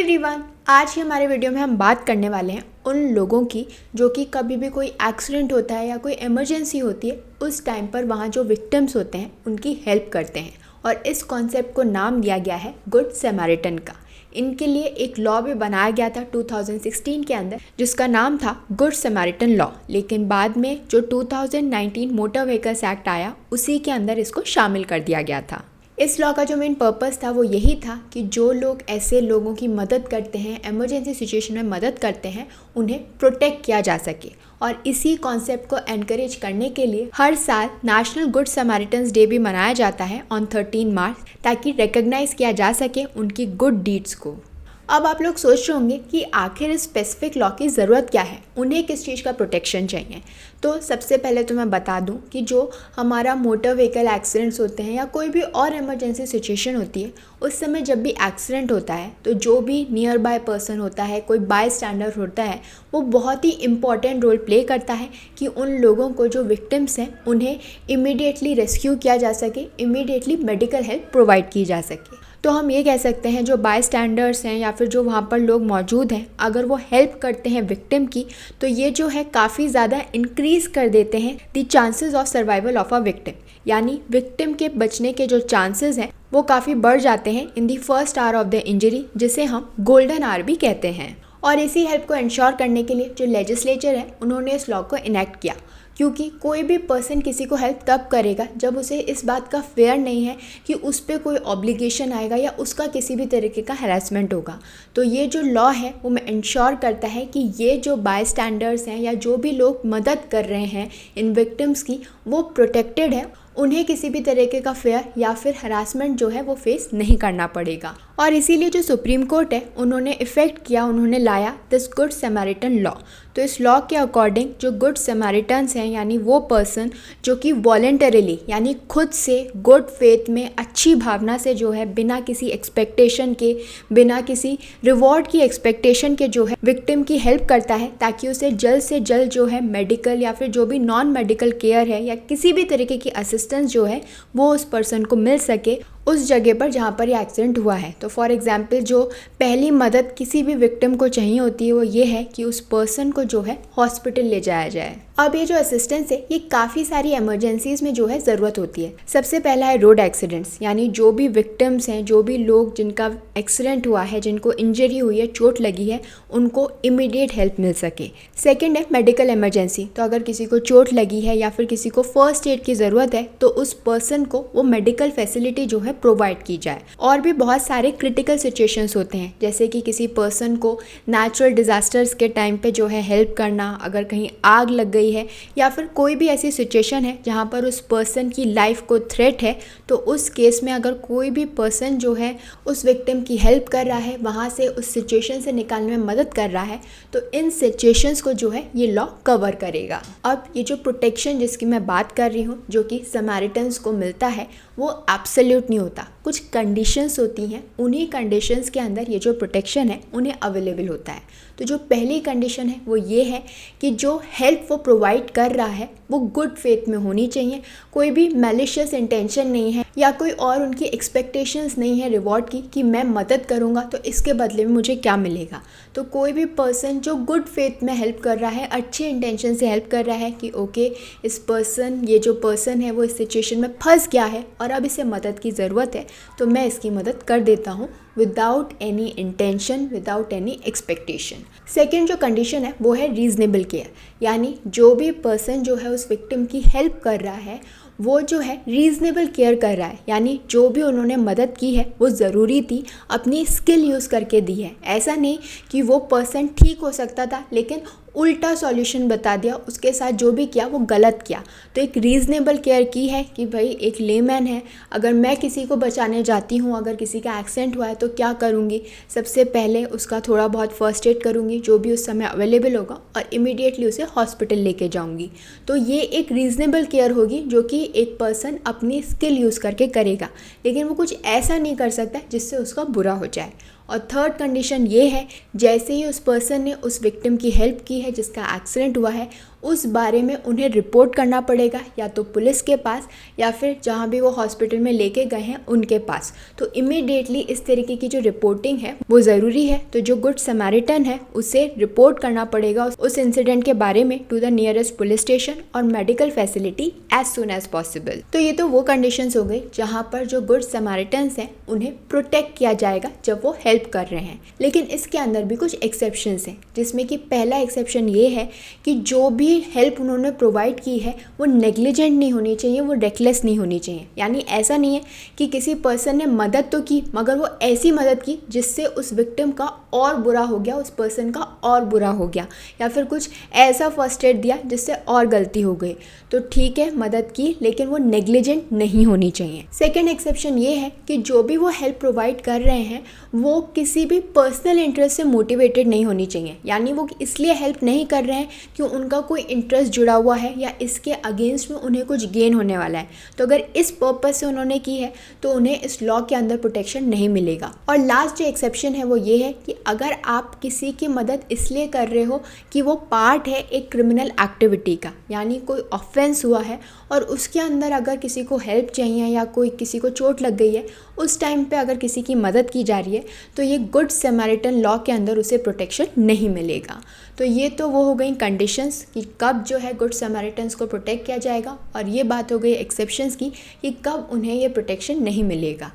Everyone, आज की हमारे वीडियो में हम बात करने वाले हैं उन लोगों की जो कि कभी भी कोई एक्सीडेंट होता है या कोई इमरजेंसी होती है उस टाइम पर वहाँ जो विक्टिम्स होते हैं उनकी हेल्प करते हैं। और इस कॉन्सेप्ट को नाम दिया गया है गुड समैरिटन का। इनके लिए एक लॉ भी बनाया गया था 2016 के अंदर जिसका नाम था गुड समैरिटन लॉ, लेकिन बाद में जो 2019 मोटर व्हीकल्स एक्ट आया उसी के अंदर इसको शामिल कर दिया गया था। इस लॉ का जो मेन पर्पस था वो यही था कि जो लोग ऐसे लोगों की मदद करते हैं, इमरजेंसी सिचुएशन में मदद करते हैं, उन्हें प्रोटेक्ट किया जा सके। और इसी कॉन्सेप्ट को एनकरेज करने के लिए हर साल नेशनल गुड समैरिटन्स डे भी मनाया जाता है ऑन 13 मार्च, ताकि रिकग्नाइज किया जा सके उनकी गुड डीड्स को। अब आप लोग सोच रहे होंगे कि आखिर इस स्पेसिफिक लॉ की ज़रूरत क्या है, उन्हें किस चीज़ का प्रोटेक्शन चाहिए। तो सबसे पहले तो मैं बता दूं कि जो हमारा मोटर व्हीकल एक्सीडेंट्स होते हैं या कोई भी और इमरजेंसी सिचुएशन होती है, उस समय जब भी एक्सीडेंट होता है तो जो भी नियर बाय पर्सन होता है, कोई बाय स्टैंडर होता है, वो बहुत ही इंपॉर्टेंट रोल प्ले करता है कि उन लोगों को जो विक्टिम्स हैं उन्हें इमीडिएटली रेस्क्यू किया जा सके, इमीडिएटली मेडिकल हेल्प प्रोवाइड की जा सके। तो हम ये कह सकते हैं जो बाय स्टैंडर्ड्स हैं या फिर जो वहाँ पर लोग मौजूद हैं, अगर वो हेल्प करते हैं विक्टिम की, तो ये जो है काफ़ी ज़्यादा इंक्रीज़ कर देते हैं the chances of survival of a victim. यानी विक्टिम के बचने के जो चांसेस हैं वो काफ़ी बढ़ जाते हैं in the first hour of the injury, जिसे हम गोल्डन आवर भी कहते हैं। और इसी हेल्प को इंश्योर करने के लिए जो लेजिस्लेचर है उन्होंने इस लॉ को इनेक्ट किया, क्योंकि कोई भी पर्सन किसी को हेल्प तब करेगा जब उसे इस बात का फेयर नहीं है कि उस पर कोई ऑब्लिगेशन आएगा या उसका किसी भी तरीके का हैरेसमेंट होगा। तो ये जो लॉ है वो इंश्योर करता है कि ये जो बाय स्टैंडर्ड्स हैं या जो भी लोग मदद कर रहे हैं इन विक्टिम्स की, वो प्रोटेक्टेड है, उन्हें किसी भी तरीके का फेयर या फिर हरासमेंट जो है वो फेस नहीं करना पड़ेगा। और इसीलिए जो सुप्रीम कोर्ट है उन्होंने इफ़ेक्ट किया, उन्होंने लाया दिस गुड समैरिटन लॉ। तो इस लॉ के अकॉर्डिंग जो गुड समैरिटन्स हैं, यानी वो पर्सन जो कि वॉलंटरीली यानी खुद से गुड फेथ में अच्छी भावना से जो है बिना किसी एक्सपेक्टेशन के, बिना किसी रिवॉर्ड की एक्सपेक्टेशन के जो है विक्टिम की हेल्प करता है, ताकि उसे जल्द से जल्द जो है मेडिकल या फिर जो भी नॉन मेडिकल केयर है या किसी भी तरीके की असिस्टेंस जो है वो उस पर्सन को मिल सके उस जगह पर जहाँ पर ये एक्सीडेंट हुआ है। तो फॉर एग्जांपल जो पहली मदद किसी भी विक्टिम को चाहिए होती है वो ये है कि उस पर्सन को जो है हॉस्पिटल ले जाया जाए। अब ये जो असिस्टेंस है ये काफ़ी सारी इमरजेंसीज में जो है ज़रूरत होती है। सबसे पहला है रोड एक्सीडेंट्स, यानी जो भी विक्टिम्स हैं, जो भी लोग जिनका एक्सीडेंट हुआ है, जिनको इंजरी हुई है, चोट लगी है, उनको इमीडिएट हेल्प मिल सके। सेकेंड है मेडिकल इमरजेंसी, तो अगर किसी को चोट लगी है या फिर किसी को फर्स्ट एड की ज़रूरत है तो उस पर्सन को वो मेडिकल फैसिलिटी जो है प्रोवाइड की जाए। और भी बहुत सारे क्रिटिकल सिचुएशंस होते हैं, जैसे कि किसी पर्सन को नेचुरल डिजास्टर्स के टाइम पे जो है हेल्प करना, अगर कहीं आग लग गई है या फिर कोई भी ऐसी सिचुएशन है जहाँ पर उस पर्सन की लाइफ को थ्रेट है, तो उस केस में अगर कोई भी पर्सन जो है उस विक्टिम की हेल्प कर रहा है, वहाँ से उस सिचुएशन से निकालने में मदद कर रहा है, तो इन सिचुएशंस को जो है ये लॉ कवर करेगा। अब ये जो प्रोटेक्शन जिसकी मैं बात कर रही हूँ जो कि समैरिटन्स को मिलता है वो एब्सोल्यूट नहीं होता, कुछ कंडीशंस होती हैं, उन्हीं कंडीशंस के अंदर ये जो प्रोटेक्शन है उन्हें अवेलेबल होता है। तो जो पहली कंडीशन है वो ये है कि जो हेल्प वो प्रोवाइड कर रहा है वो गुड फेथ में होनी चाहिए, कोई भी मैलिशियस इंटेंशन नहीं है या कोई और उनकी एक्सपेक्टेशंस नहीं है रिवॉर्ड की कि मैं मदद करूँगा तो इसके बदले में मुझे क्या मिलेगा। तो कोई भी पर्सन जो गुड फेथ में हेल्प कर रहा है, अच्छे इंटेंशन से हेल्प कर रहा है कि ओके इस पर्सन, ये जो पर्सन है वो इस सिचुएशन में फंस गया है और अब इसे मदद की ज़रूरत है, तो मैं इसकी मदद कर देता हूँ without any intention, without any expectation. Second जो कंडीशन है वो है रीजनेबल केयर, यानी जो भी पर्सन जो है उस विक्टिम की हेल्प कर रहा है वो जो है रीज़नेबल केयर कर रहा है, यानी जो भी उन्होंने मदद की है वो ज़रूरी थी, अपनी स्किल यूज़ करके दी है। ऐसा नहीं कि वो पर्सन ठीक हो सकता था लेकिन उल्टा सॉल्यूशन बता दिया, उसके साथ जो भी किया वो गलत किया। तो एक रीज़नेबल केयर की है कि भाई एक लेमैन है, अगर मैं किसी को बचाने जाती हूँ, अगर किसी का एक्सीडेंट हुआ है तो क्या करूँगी, सबसे पहले उसका थोड़ा बहुत फर्स्ट एड करूँगी जो भी उस समय अवेलेबल होगा और इमीडिएटली उसे हॉस्पिटल लेके जाऊँगी। तो ये एक रीज़नेबल केयर होगी जो कि एक पर्सन अपनी स्किल यूज़ करके करेगा, लेकिन वो कुछ ऐसा नहीं कर सकता जिससे उसका बुरा हो जाए। और थर्ड कंडीशन ये है, जैसे ही उस पर्सन ने उस विक्टिम की हेल्प की है जिसका एक्सीडेंट हुआ है, उस बारे में उन्हें रिपोर्ट करना पड़ेगा, या तो पुलिस के पास या फिर जहाँ भी वो हॉस्पिटल में लेके गए हैं उनके पास। तो इमीडिएटली इस तरीके की जो रिपोर्टिंग है वो ज़रूरी है। तो जो गुड समैरिटन है उसे रिपोर्ट करना पड़ेगा उस इंसिडेंट के बारे में to the nearest police station और medical facility as soon as possible. तो ये तो वो कंडीशंस हो गई जहाँ पर जो गुड समैरिटन्स हैं उन्हें प्रोटेक्ट किया जाएगा जब वो हेल्प कर रहे हैं। लेकिन इसके अंदर भी कुछ एक्सेप्शंस हैं, जिसमें कि पहला एक्सेप्शन ये है कि जो भी हेल्प उन्होंने प्रोवाइड की है वो नेग्लिजेंट नहीं होनी चाहिए, वो रेकलेस नहीं होनी चाहिए। यानी ऐसा नहीं है कि किसी पर्सन ने मदद तो की मगर वो ऐसी मदद की जिससे उस विक्टिम का और बुरा हो गया, उस पर्सन का और बुरा हो गया, या फिर कुछ ऐसा फर्स्ट एड दिया जिससे और गलती हो गई। तो ठीक है, मदद की, लेकिन वो नेग्लिजेंट नहीं होनी चाहिए। सेकेंड एक्सेप्शन ये है कि जो भी वो हेल्प प्रोवाइड कर रहे हैं वो किसी भी पर्सनल इंटरेस्ट से मोटिवेटेड नहीं होनी चाहिए। यानी वो इसलिए हेल्प नहीं कर रहे हैं कि उनका कोई इंटरेस्ट जुड़ा हुआ है या इसके अगेंस्ट में उन्हें कुछ गेन होने वाला है। तो अगर इस पर्पस से उन्होंने की है तो उन्हें इस लॉ के अंदर प्रोटेक्शन नहीं मिलेगा। और लास्ट जो एक्सेप्शन है वो ये है कि अगर आप किसी की मदद इसलिए कर रहे हो कि वो पार्ट है एक क्रिमिनल एक्टिविटी का, यानी कोई ऑफेंस हुआ है और उसके अंदर अगर किसी को हेल्प चाहिए या कोई किसी को चोट लग गई है, उस टाइम पे अगर किसी की मदद की जा रही है तो ये गुड समैरिटन लॉ के अंदर उसे प्रोटेक्शन नहीं मिलेगा। तो ये तो वो हो गई कंडीशंस कि कब जो है गुड समैरिटन्स को प्रोटेक्ट किया जाएगा, और ये बात हो गई एक्सेप्शंस की कि कब उन्हें ये प्रोटेक्शन नहीं मिलेगा।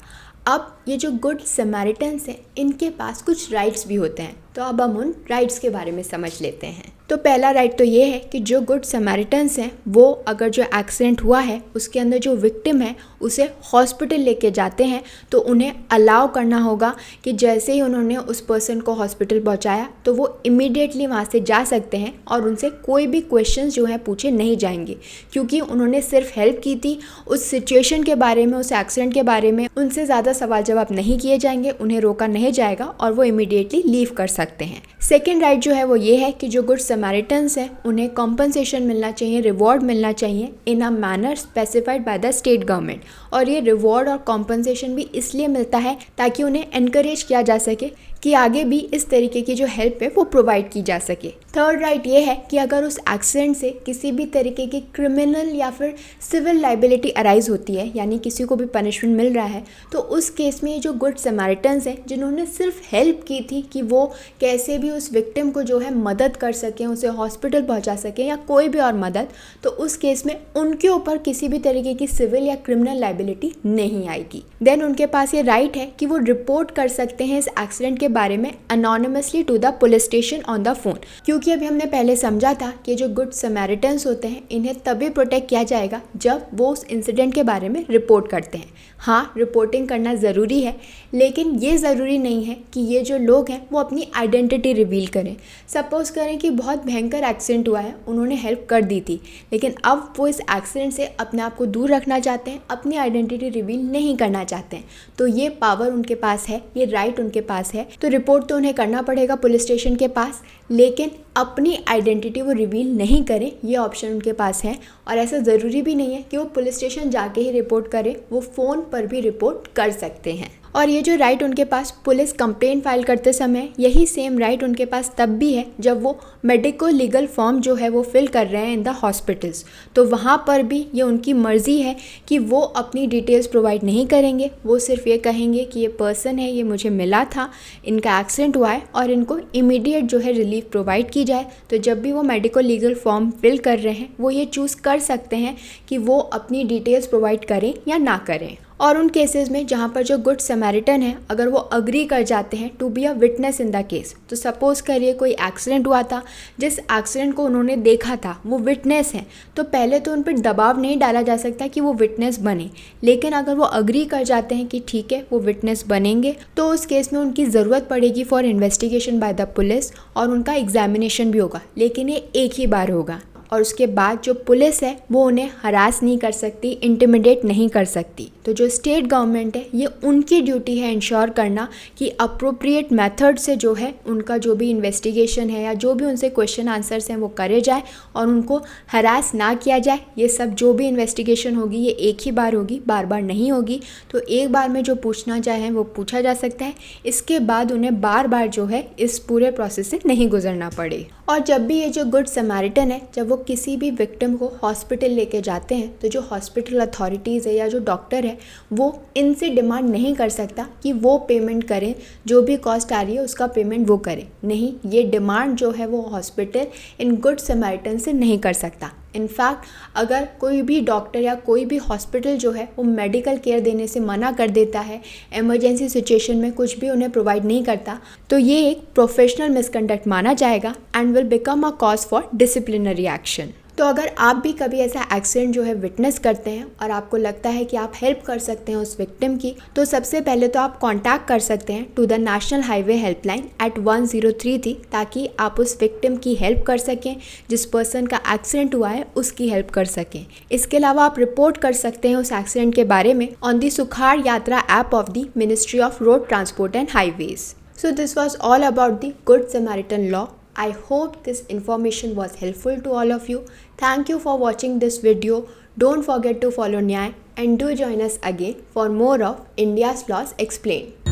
अब ये जो गुड समैरिटन्स हैं इनके पास कुछ राइट्स भी होते हैं, तो अब हम उन राइट्स के बारे में समझ लेते हैं। तो पहला राइट तो ये है कि जो गुड समैरिटन्स हैं वो अगर जो एक्सीडेंट हुआ है उसके अंदर जो विक्टिम है उसे हॉस्पिटल लेके जाते हैं तो उन्हें अलाउ करना होगा कि जैसे ही उन्होंने उस पर्सन को हॉस्पिटल पहुंचाया तो वो इमीडिएटली वहां से जा सकते हैं और उनसे कोई भी क्वेश्चंस जो हैं पूछे नहीं जाएंगे, क्योंकि उन्होंने सिर्फ हेल्प की थी। उस सिचुएशन के बारे में, उस एक्सीडेंट के बारे में उनसे ज़्यादा सवाल जवाब नहीं किए जाएंगे, उन्हें रोका नहीं जाएगा और वो इमीडिएटली लीव कर सकते हैं। सेकेंड राइट जो है वो ये है कि जो गुड समैरिटन्स हैं उन्हें कॉम्पनसेशन मिलना चाहिए, रिवॉर्ड मिलना चाहिए in a manner specified by the state government. और ये रिवॉर्ड और कॉम्पनसेशन भी इसलिए मिलता है ताकि उन्हें एनकरेज किया जा सके कि आगे भी इस तरीके की जो हेल्प है वो प्रोवाइड की जा सके। थर्ड राइट ये है कि अगर उस एक्सीडेंट से किसी भी तरीके की क्रिमिनल या फिर सिविल लाइबिलिटी अराइज होती है, यानी किसी को भी पनिशमेंट मिल रहा है, तो उस केस में जो गुड समैरिटन्स हैं जिन्होंने सिर्फ हेल्प की थी कि वो कैसे भी उस विक्टिम को जो है मदद कर सकें, उसे हॉस्पिटल पहुंचा सकें या कोई भी और मदद, तो उस केस में उनके ऊपर किसी भी तरीके की सिविल या क्रिमिनल लाइबिलिटी नहीं आएगी। देन उनके पास ये राइट है कि वो रिपोर्ट कर सकते हैं इस एक्सीडेंट के बारे में anonymously to the police station on the phone, क्योंकि अभी हमने पहले समझा था कि जो गुड समैरिटन्स होते हैं इन्हें तभी प्रोटेक्ट किया जाएगा जब वो उस इंसिडेंट के बारे में रिपोर्ट करते हैं। हाँ, रिपोर्टिंग करना ज़रूरी है, लेकिन ये ज़रूरी नहीं है कि ये जो लोग हैं वो अपनी आइडेंटिटी रिवील करें। सपोज़ करें कि बहुत भयंकर एक्सीडेंट हुआ है, उन्होंने हेल्प कर दी थी, लेकिन अब वो इस एक्सीडेंट से अपने आप को दूर रखना चाहते हैं, अपनी आइडेंटिटी रिवील नहीं करना चाहते हैं, तो ये पावर उनके पास है, ये राइट उनके पास है। तो रिपोर्ट तो उन्हें करना पड़ेगा पुलिस स्टेशन के पास, लेकिन अपनी आइडेंटिटी वो रिवील नहीं करें, ये ऑप्शन उनके पास है। और ऐसा ज़रूरी भी नहीं है कि वो पुलिस स्टेशन जाके ही रिपोर्ट करें, वो फ़ोन पर भी रिपोर्ट कर सकते हैं। और ये जो राइट उनके पास पुलिस कंप्लेंट फाइल करते समय, यही सेम राइट उनके पास तब भी है जब वो मेडिको लीगल फॉर्म जो है वो फिल कर रहे हैं इन द हॉस्पिटल्स। तो वहाँ पर भी ये उनकी मर्ज़ी है कि वो अपनी डिटेल्स प्रोवाइड नहीं करेंगे, वो सिर्फ ये कहेंगे कि ये पर्सन है, ये मुझे मिला था, इनका एक्सीडेंट हुआ है और इनको इमीडिएट जो है रिलीफ प्रोवाइड की जाए। तो जब भी वो मेडिको लीगल फॉर्म फिल कर रहे हैं वो ये चूज़ कर सकते हैं कि वो अपनी डिटेल्स प्रोवाइड करें या ना करें। और उन केसेस में जहाँ पर जो गुड समैरिटन है अगर वो अग्री कर जाते हैं to be a witness in the case, तो सपोज़ करिए कोई एक्सीडेंट हुआ था, जिस एक्सीडेंट को उन्होंने देखा था वो विटनेस है, तो पहले तो उन पर दबाव नहीं डाला जा सकता कि वो विटनेस बने। लेकिन अगर वो अग्री कर जाते हैं कि ठीक है वो विटनेस बनेंगे, तो उस केस में उनकी ज़रूरत पड़ेगी for investigation by the police और उनका एग्जामिनेशन भी होगा, लेकिन ये एक ही बार होगा। और उसके बाद जो पुलिस है वो उन्हें हरास नहीं कर सकती, इंटिमिडेट नहीं कर सकती। तो जो स्टेट गवर्नमेंट है ये उनकी ड्यूटी है इंश्योर करना कि अप्रोप्रिएट मेथड से जो है उनका जो भी इन्वेस्टिगेशन है या जो भी उनसे क्वेश्चन आंसर्स हैं वो करे जाए और उनको हरास ना किया जाए। ये सब जो भी इन्वेस्टिगेशन होगी ये एक ही बार होगी, बार बार नहीं होगी। तो एक बार में जो पूछना चाहें वो पूछा जा सकता है, इसके बाद उन्हें बार बार जो है इस पूरे प्रोसेस से नहीं गुजरना पड़े। और जब भी ये जो गुड समैरिटन है जब वो लोग किसी भी विक्टिम को हॉस्पिटल लेके जाते हैं तो जो हॉस्पिटल अथॉरिटीज़ है या जो डॉक्टर है वो इनसे डिमांड नहीं कर सकता कि वो पेमेंट करें, जो भी कॉस्ट आ रही है उसका पेमेंट वो करें। नहीं, ये डिमांड जो है वो हॉस्पिटल इन गुड समैरिटन से नहीं कर सकता। इनफैक्ट अगर कोई भी डॉक्टर या कोई भी हॉस्पिटल जो है वो मेडिकल केयर देने से मना कर देता है, इमरजेंसी सिचुएशन में कुछ भी उन्हें प्रोवाइड नहीं करता, तो ये एक प्रोफेशनल मिसकंडक्ट माना जाएगा and will become a cause for disciplinary action. तो अगर आप भी कभी ऐसा एक्सीडेंट जो है विटनेस करते हैं और आपको लगता है कि आप हेल्प कर सकते हैं उस विक्टिम की, तो सबसे पहले तो आप कांटेक्ट कर सकते हैं to the national highway helpline at 1033 ताकि आप उस विक्टिम की हेल्प कर सकें, जिस पर्सन का एक्सीडेंट हुआ है उसकी हेल्प कर सकें। इसके अलावा आप रिपोर्ट कर सकते हैं उस एक्सीडेंट के बारे में ऑन द सुखाड़ यात्रा app of the ministry of road transport and highways. So this was all about the Good Samaritan law. I hope this information was helpful to all of you. Thank you for watching this video. Don't forget to follow Nyay and do join us again for more of India's Laws Explained.